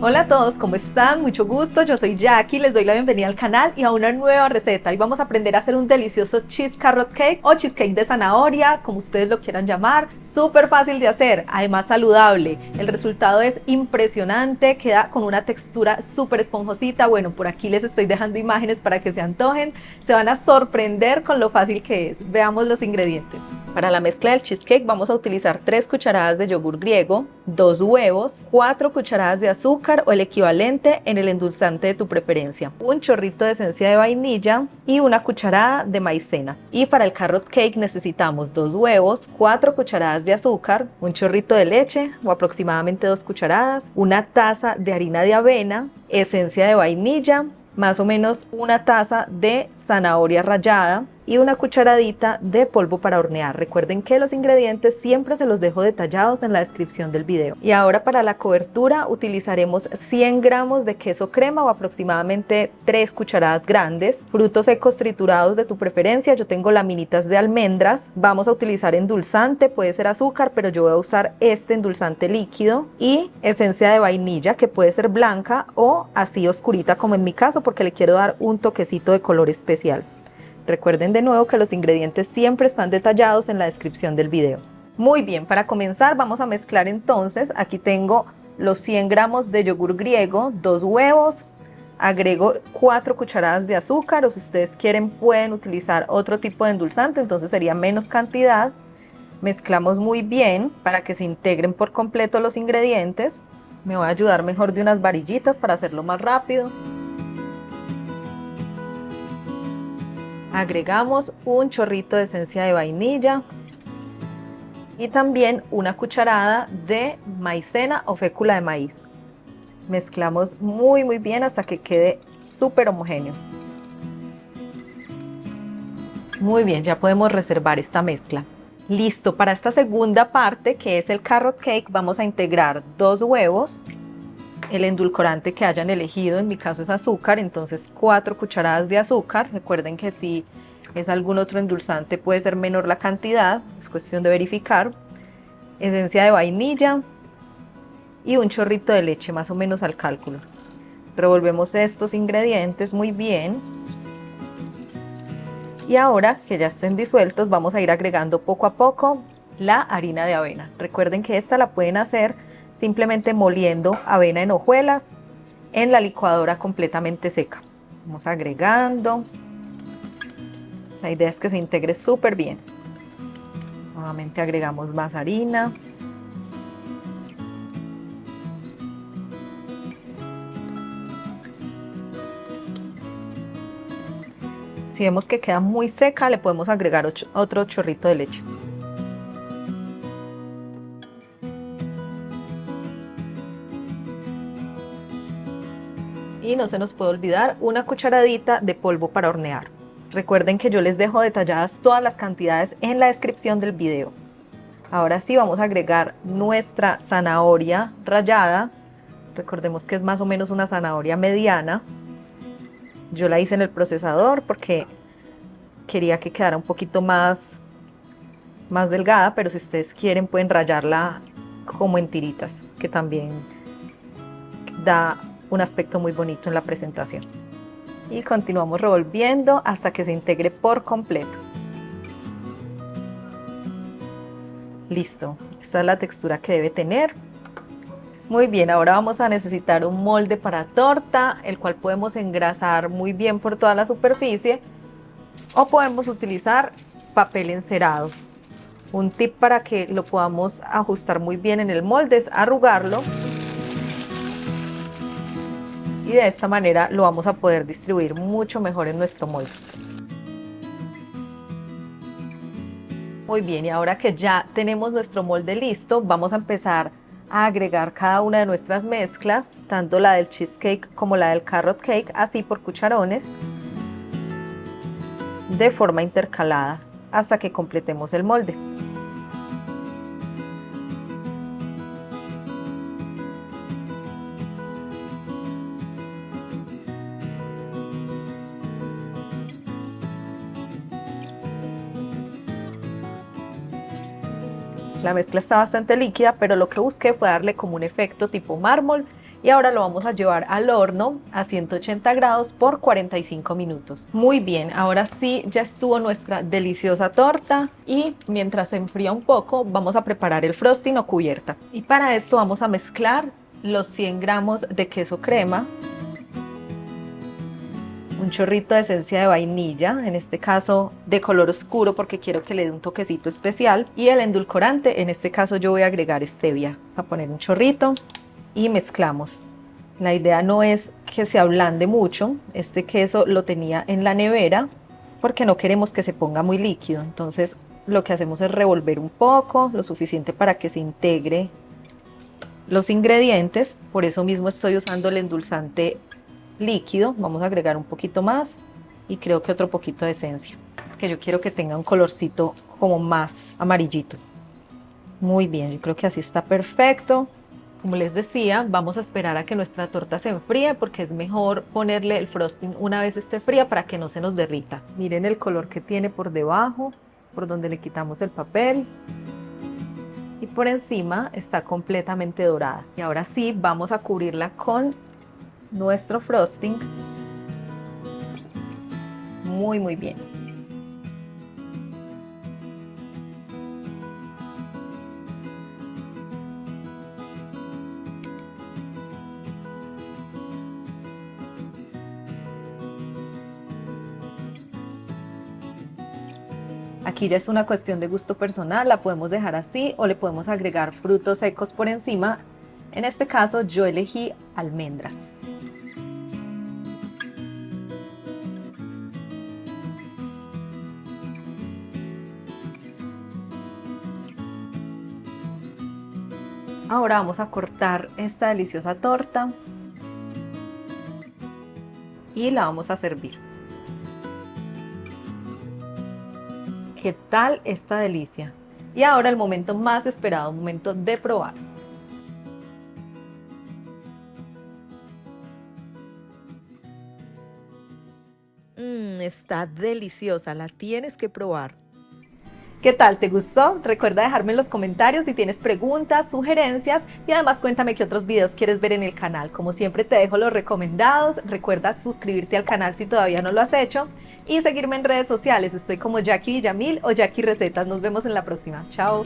Hola a todos, ¿cómo están? Mucho gusto, yo soy Jackie, les doy la bienvenida al canal y a una nueva receta. Hoy vamos a aprender a hacer un delicioso cheese carrot cake o cheesecake de zanahoria, como ustedes lo quieran llamar. Súper fácil de hacer, además saludable. El resultado es impresionante, queda con una textura súper esponjosita. Bueno, por aquí les estoy dejando imágenes para que se antojen. Se van a sorprender con lo fácil que es. Veamos los ingredientes. Para la mezcla del cheesecake vamos a utilizar 3 cucharadas de yogur griego, 2 huevos, 4 cucharadas de azúcar o el equivalente en el endulzante de tu preferencia, un chorrito de esencia de vainilla y una cucharada de maicena. Y para el carrot cake necesitamos 2 huevos, 4 cucharadas de azúcar, un chorrito de leche o aproximadamente 2 cucharadas, una taza de harina de avena, esencia de vainilla, más o menos una taza de zanahoria rallada y una cucharadita de polvo para hornear. Recuerden que los ingredientes siempre se los dejo detallados en la descripción del video. Y ahora para la cobertura utilizaremos 100 gramos de queso crema o aproximadamente 3 cucharadas grandes, frutos secos triturados de tu preferencia. Yo tengo laminitas de almendras. Vamos a utilizar endulzante, puede ser azúcar, pero yo voy a usar este endulzante líquido, y esencia de vainilla, que puede ser blanca o así oscurita como en mi caso, porque le quiero dar un toquecito de color especial. Recuerden de nuevo que los ingredientes siempre están detallados en la descripción del video. Muy bien, para comenzar vamos a mezclar entonces. Aquí tengo los 100 gramos de yogur griego, 2 huevos, agrego 4 cucharadas de azúcar, o si ustedes quieren pueden utilizar otro tipo de endulzante, entonces sería menos cantidad. Mezclamos muy bien para que se integren por completo los ingredientes. Me voy a ayudar mejor de unas varillitas para hacerlo más rápido. Agregamos un chorrito de esencia de vainilla y también una cucharada de maicena o fécula de maíz. Mezclamos muy bien hasta que quede súper homogéneo. Muy bien, ya podemos reservar esta mezcla. Listo, para esta segunda parte, que es el carrot cake, vamos a integrar 2 huevos, el endulcorante que hayan elegido, en mi caso es azúcar, entonces 4 cucharadas de azúcar. Recuerden que si es algún otro endulzante puede ser menor la cantidad, es cuestión de verificar. Esencia de vainilla y un chorrito de leche, más o menos al cálculo. Revolvemos estos ingredientes muy bien. Y ahora que ya estén disueltos, vamos a ir agregando poco a poco la harina de avena. Recuerden que esta la pueden hacer simplemente moliendo avena en hojuelas en la licuadora completamente seca. Vamos agregando. La idea es que se integre súper bien. Nuevamente agregamos más harina. Si vemos que queda muy seca, le podemos agregar otro chorrito de leche. Y no se nos puede olvidar una cucharadita de polvo para hornear. Recuerden que yo les dejo detalladas todas las cantidades en la descripción del video. Ahora sí vamos a agregar nuestra zanahoria rallada. Recordemos que es más o menos una zanahoria mediana. Yo la hice en el procesador porque quería que quedara un poquito más delgada, pero si ustedes quieren pueden rallarla como en tiritas, que también da un aspecto muy bonito en la presentación. Y continuamos revolviendo hasta que se integre por completo. Listo, esta es la textura que debe tener. Muy bien, ahora vamos a necesitar un molde para torta, el cual podemos engrasar muy bien por toda la superficie, o podemos utilizar papel encerado. Un tip para que lo podamos ajustar muy bien en el molde es arrugarlo, y de esta manera lo vamos a poder distribuir mucho mejor en nuestro molde. Muy bien, y ahora que ya tenemos nuestro molde listo, vamos a empezar a agregar cada una de nuestras mezclas, tanto la del cheesecake como la del carrot cake, así por cucharones, de forma intercalada, hasta que completemos el molde. La mezcla está bastante líquida, pero lo que busqué fue darle como un efecto tipo mármol Y ahora lo vamos a llevar al horno a 180 grados por 45 minutos. Muy bien, ahora sí ya estuvo nuestra deliciosa torta y mientras se enfría un poco vamos a preparar el frosting o cubierta. Y para esto vamos a mezclar los 100 gramos de queso crema, un chorrito de esencia de vainilla, en este caso de color oscuro porque quiero que le dé un toquecito especial, y el endulcorante, en este caso yo voy a agregar stevia. Vamos a poner un chorrito y mezclamos. La idea no es que se ablande mucho, este queso lo tenía en la nevera porque no queremos que se ponga muy líquido, entonces lo que hacemos es revolver un poco, lo suficiente para que se integre los ingredientes. Por eso mismo estoy usando el endulzante líquido. Vamos a agregar un poquito más y creo que otro poquito de esencia, que yo quiero que tenga un colorcito como más amarillito. Muy bien, yo creo que así está perfecto. Como les decía, vamos a esperar a que nuestra torta se enfríe porque es mejor ponerle el frosting una vez esté fría para que no se nos derrita. Miren el color que tiene por debajo, por donde le quitamos el papel. Y por encima está completamente dorada. Y ahora sí, vamos a cubrirla con nuestro frosting. Muy bien. Aquí ya es una cuestión de gusto personal, la podemos dejar así o le podemos agregar frutos secos por encima. En este caso yo elegí almendras. Ahora vamos a cortar esta deliciosa torta y la vamos a servir. ¿Qué tal esta delicia? Y ahora el momento más esperado, momento de probar. Está deliciosa, la tienes que probar. ¿Qué tal? ¿Te gustó? Recuerda dejarme en los comentarios si tienes preguntas, sugerencias y además cuéntame qué otros videos quieres ver en el canal. Como siempre te dejo los recomendados. Recuerda suscribirte al canal si todavía no lo has hecho y seguirme en redes sociales. Estoy como Jackie Villamil o Jackie Recetas. Nos vemos en la próxima. Chao.